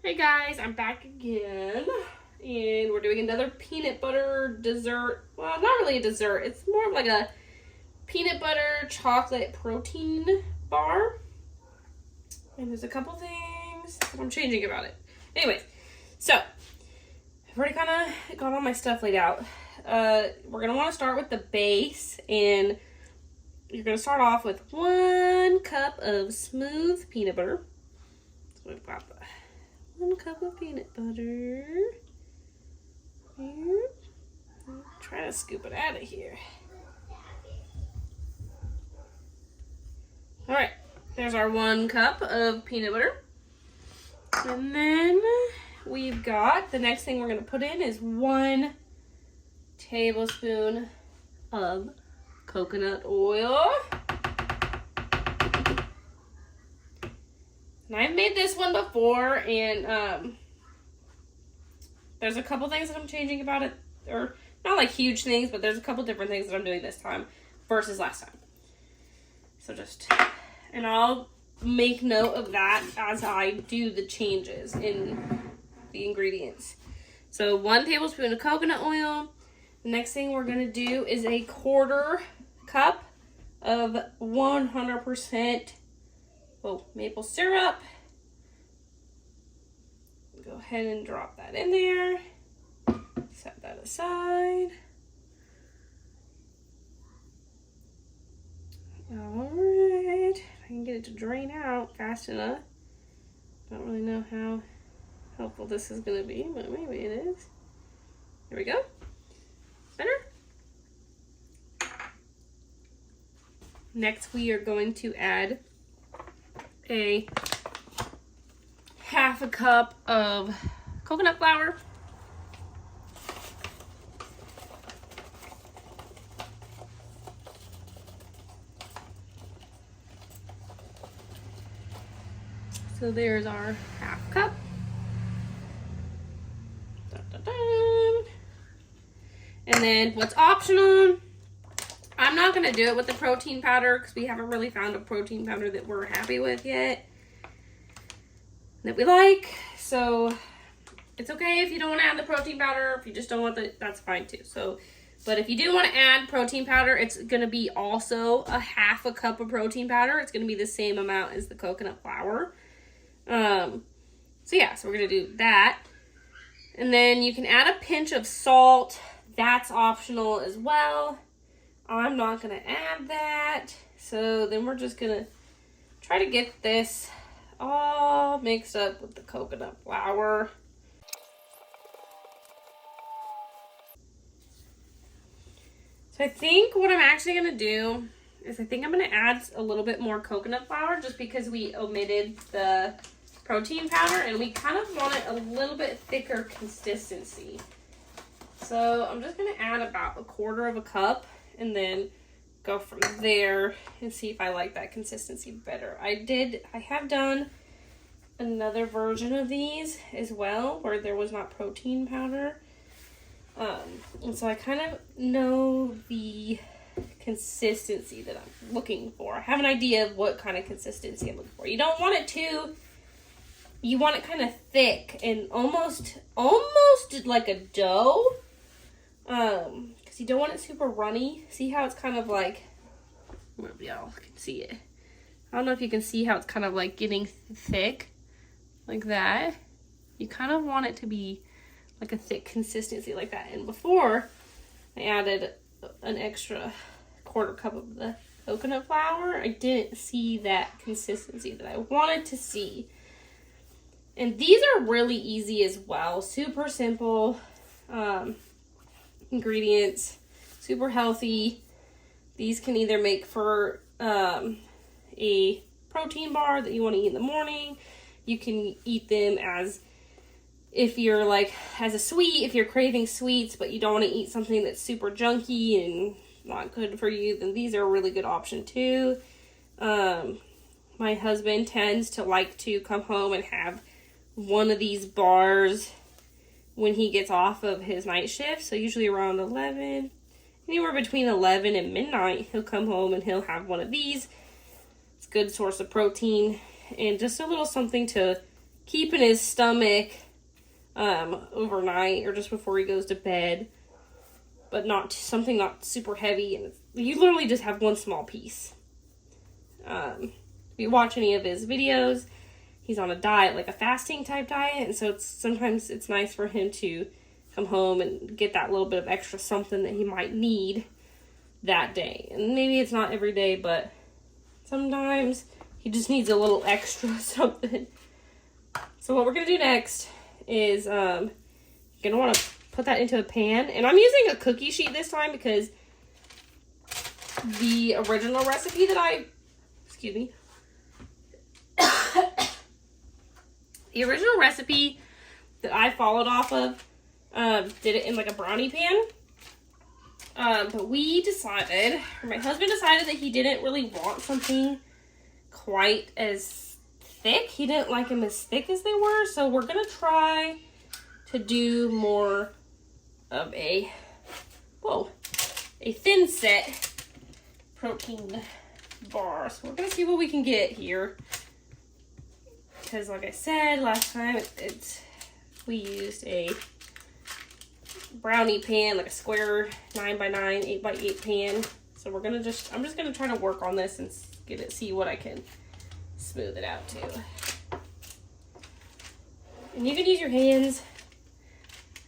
Hey guys, I'm back again, and we're doing another peanut butter dessert. Well, not really a dessert, it's more of like a peanut butter chocolate protein bar. And there's a couple things that I'm changing about it. Anyways, so I've already kind of got all my stuff laid out. We're going to want to start with the base, and you're going to start off with 1 cup of smooth peanut butter. So we've got 1 cup of peanut butter. Here. Try to scoop it out of here. Alright, there's our 1 cup of peanut butter. And then we've got, the next thing we're going to put in is 1 tablespoon of coconut oil. And I've made this one before, and there's a couple things that I'm changing about it, or not like huge things, but there's a couple different things that I'm doing this time versus last time. So and I'll make note of that as I do the changes in the ingredients. So 1 tablespoon of coconut oil. The next thing we're going to do is a 1/4 cup of 100% maple syrup. Go ahead and drop that in there. Set that aside. Alright. If I can get it to drain out fast enough. Don't really know how helpful this is going to be, but maybe it is. Here we go. Better? Next, we are going to add a 1/2 cup of coconut flour. So there's our 1/2 cup. Dun, dun, dun. And then what's optional, I'm not going to do it with the protein powder because we haven't really found a protein powder that we're happy with yet, that we like. So it's okay if you don't want to add the protein powder. If you just don't want that's fine too. So, but if you do want to add protein powder, it's going to be also a 1/2 cup of protein powder. It's going to be the same amount as the coconut flour. So we're going to do that. And then you can add a pinch of salt. That's optional as well. I'm not going to add that. So then we're just going to try to get this all mixed up with the coconut flour. So I think what I'm actually going to do is I think I'm going to add a little bit more coconut flour just because we omitted the protein powder and we kind of want it a little bit thicker consistency. So I'm just going to add about 1/4 cup and then go from there and see if I like that consistency better. I have done another version of these as well where there was not protein powder. And so I kind of know the consistency that I'm looking for. I have an idea of what kind of consistency I'm looking for. You don't want it you want it kind of thick and almost like a dough. Because you don't want it super runny. See how it's kind of like, maybe y'all can see it. I don't know if you can see how it's kind of like getting thick like that. You kind of want it to be like a thick consistency like that. And before I added an extra 1/4 cup of the coconut flour, I didn't see that consistency that I wanted to see. And these are really easy as well. Super simple ingredients, super healthy. These can either make for a protein bar that you want to eat in the morning. You can eat them as if you're like as a sweet, if you're craving sweets but you don't want to eat something that's super junky and not good for you, then these are a really good option too. My husband tends to like to come home and have 1 of these bars when he gets off of his night shift. So usually around 11, anywhere between 11 and midnight, he'll come home and he'll have 1 of these. It's a good source of protein and just a little something to keep in his stomach overnight or just before he goes to bed, but not something not super heavy. And you literally just have one small piece. If you watch any of his videos, he's on a diet, like a fasting type diet, and so sometimes it's nice for him to come home and get that little bit of extra something that he might need that day. And maybe it's not every day, but sometimes he just needs a little extra something. So what we're going to do next is you're going to want to put that into a pan. And I'm using a cookie sheet this time because the original recipe that the original recipe that I followed off of did it in like a brownie pan. But we decided, or my husband decided, that he didn't really want something quite as thick. He didn't like them as thick as they were. So we're going to try to do more of a thin set protein bar. So we're going to see what we can get here. Because like I said last time, we used a brownie pan, like a square 9x9, 8x8 pan. So I'm just gonna try to work on this and see what I can smooth it out to. And you can use your hands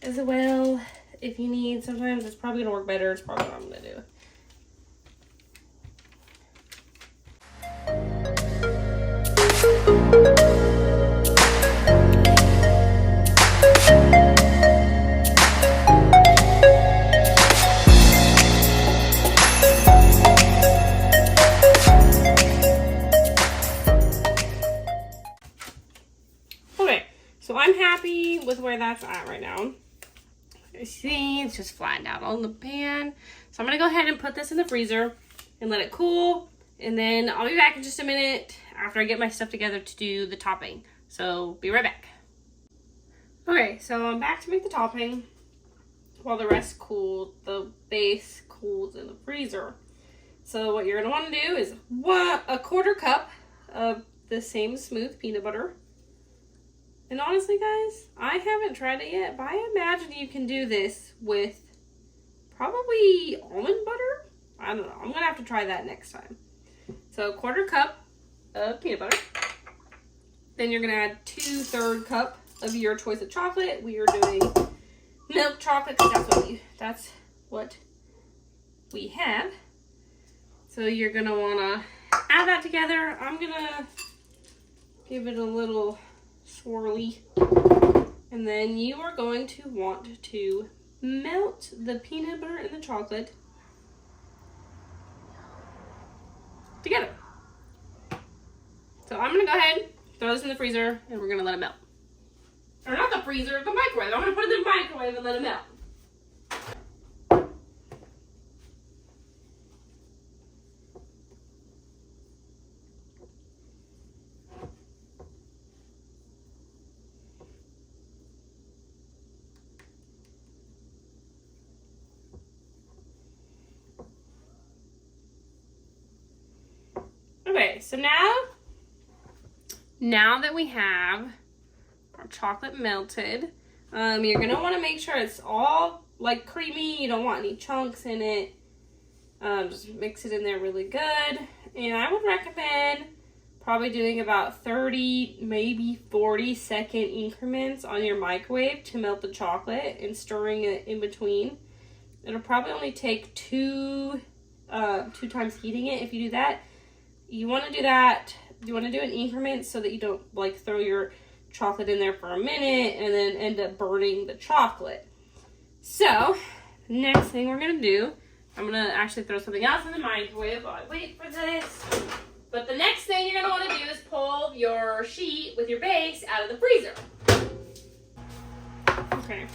as well if you need. Sometimes it's probably gonna work better. It's probably what I'm gonna do. So I'm happy with where that's at right now. You see, it's just flattened out on the pan. So I'm going to go ahead and put this in the freezer and let it cool. And then I'll be back in just a minute after I get my stuff together to do the topping. So be right back. Okay, so I'm back to make the topping while the rest cooled. The base cools in the freezer. So what you're going to want to do is a quarter cup of the same smooth peanut butter. And honestly, guys, I haven't tried it yet, but I imagine you can do this with probably almond butter. I don't know. I'm going to have to try that next time. So, quarter cup of peanut butter. Then you're going to add 2/3 cup of your choice of chocolate. We are doing milk chocolate because that's what we have. So, you're going to want to add that together. I'm going to give it a little swirly, and then you are going to want to melt the peanut butter and the chocolate together. So I'm gonna go ahead, throw this in the freezer, and we're gonna let it melt. Or not the freezer, the microwave. I'm gonna put it in the microwave and let it melt. Okay, so now that we have our chocolate melted, you're gonna want to make sure it's all like creamy. You don't want any chunks in it. Just mix it in there really good. And I would recommend probably doing about 30, maybe 40-second increments on your microwave to melt the chocolate and stirring it in between. It'll probably only take two times heating it if you do that. You want to do that. You want to do an increment so that you don't like throw your chocolate in there for a minute and then end up burning the chocolate. So, next thing we're going to do, I'm going to actually throw something else in the microwave while I wait for this. But the next thing you're going to want to do is pull your sheet with your base out of the freezer. Okay.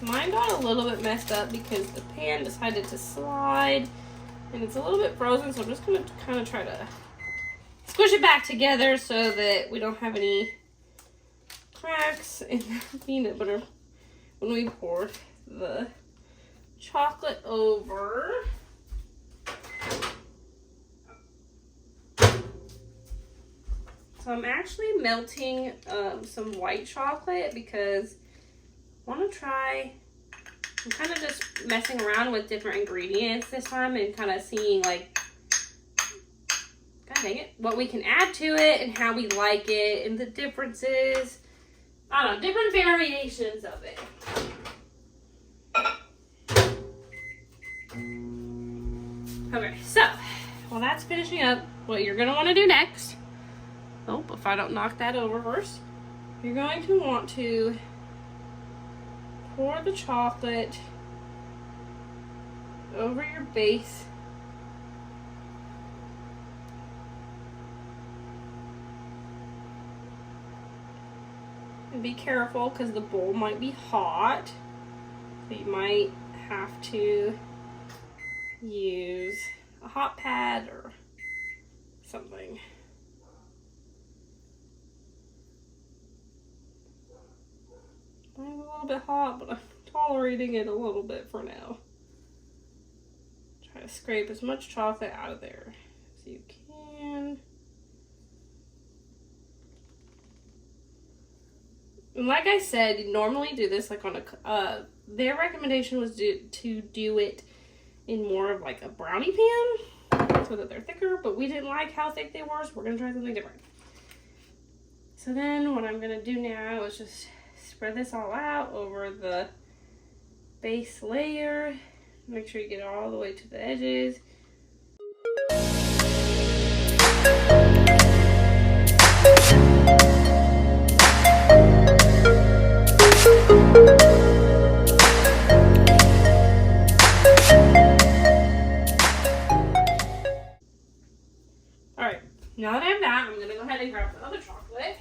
Mine got a little bit messed up because the pan decided to slide and it's a little bit frozen, so I'm just going to kind of try to squish it back together so that we don't have any cracks in the peanut butter when we pour the chocolate over. So I'm actually melting some white chocolate because I want to try, I'm kind of just messing around with different ingredients this time and kind of seeing like, god dang it, what we can add to it and how we like it and the differences. I don't know, different variations of it. Okay, so while that's finishing up, what you're going to want to do next, oh, if I don't knock that over first, you're going to want to pour the chocolate over your base. And be careful because the bowl might be hot. So you might have to use a hot pad or something. I'm a little bit hot, but I'm tolerating it a little bit for now. Try to scrape as much chocolate out of there as you can. And like I said, you normally do this like on a, their recommendation was to do it in more of like a brownie pan so that they're thicker, but we didn't like how thick they were, so we're gonna try something different. So then what I'm gonna do now is just spread this all out over the base layer. Make sure you get it all the way to the edges. Alright, now that I have that, I'm going to go ahead and grab the other chocolate.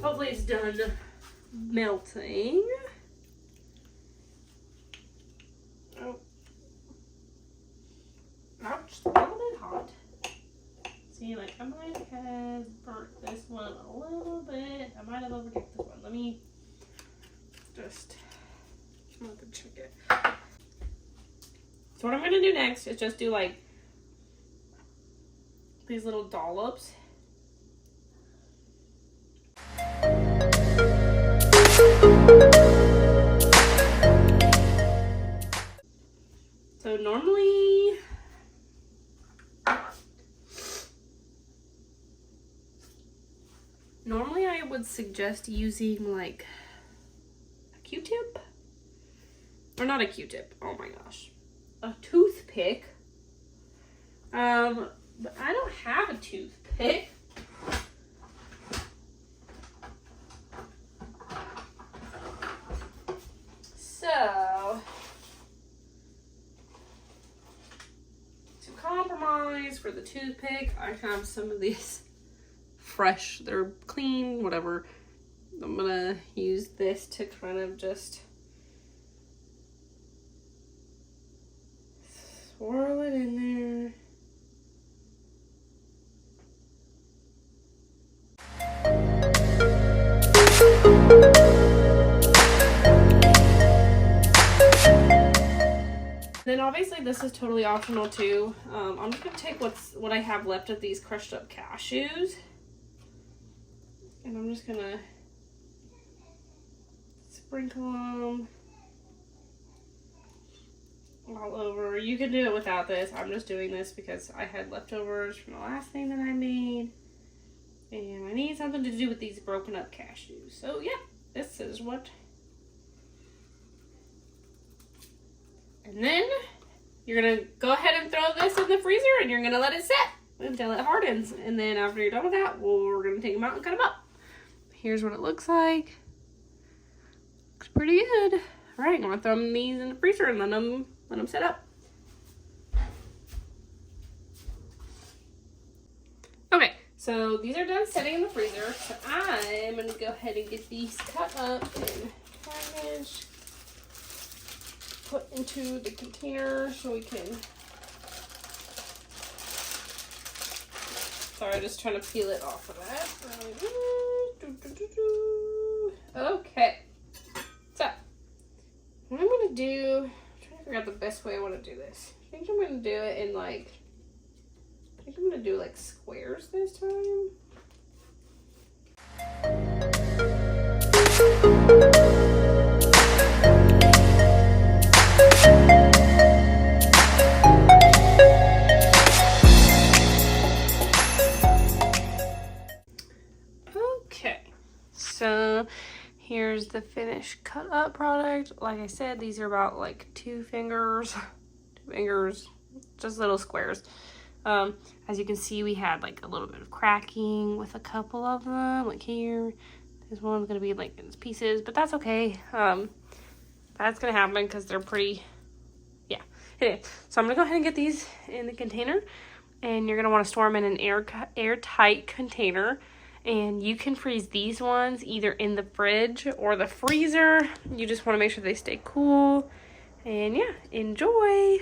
Hopefully it's done melting. Oh. Ouch, a little bit hot. See, like, I might have burnt this one a little bit. I might have overcooked this one. Let me just check it. So what I'm going to do next is just do, like, these little dollops. So normally I would suggest using like a Q-tip, or not a Q-tip, oh my gosh, a toothpick. But I don't have a toothpick. So to compromise for the toothpick, I have some of these fresh, they're clean, whatever. I'm gonna use this to kind of just swirl it in there. Then obviously this is totally optional too. I'm just gonna take what I have left of these crushed up cashews, and I'm just gonna sprinkle them all over. You can do it without this. I'm just doing this because I had leftovers from the last thing that I made, and I need something to do with these broken up cashews. So yeah, this is what. And then you're gonna go ahead and throw this in the freezer, and you're gonna let it sit until it hardens. And then after you're done with that, we're gonna take them out and cut them up. Here's what it looks like. Looks pretty good. All right, I'm gonna throw these in the freezer and let them sit up. Okay, so these are done sitting in the freezer. So I'm gonna go ahead and get these cut up and packaged. Put into the container so we can. Sorry, just trying to peel it off of that. Okay. So, what I'm going to do, I'm trying to figure out the best way I want to do this. I think I'm going to do it in like, I think I'm gonna do like squares this time. Okay, so here's the finished cut up product. Like I said, these are about like 2 fingers, just little squares. As you can see, we had like a little bit of cracking with a couple of them, like here. This one's gonna be like in pieces, but that's okay. That's gonna happen because they're pretty, yeah. Anyway, so I'm gonna go ahead and get these in the container, and you're gonna want to store them in an airtight container. And you can freeze these ones either in the fridge or the freezer. You just want to make sure they stay cool. And yeah, enjoy.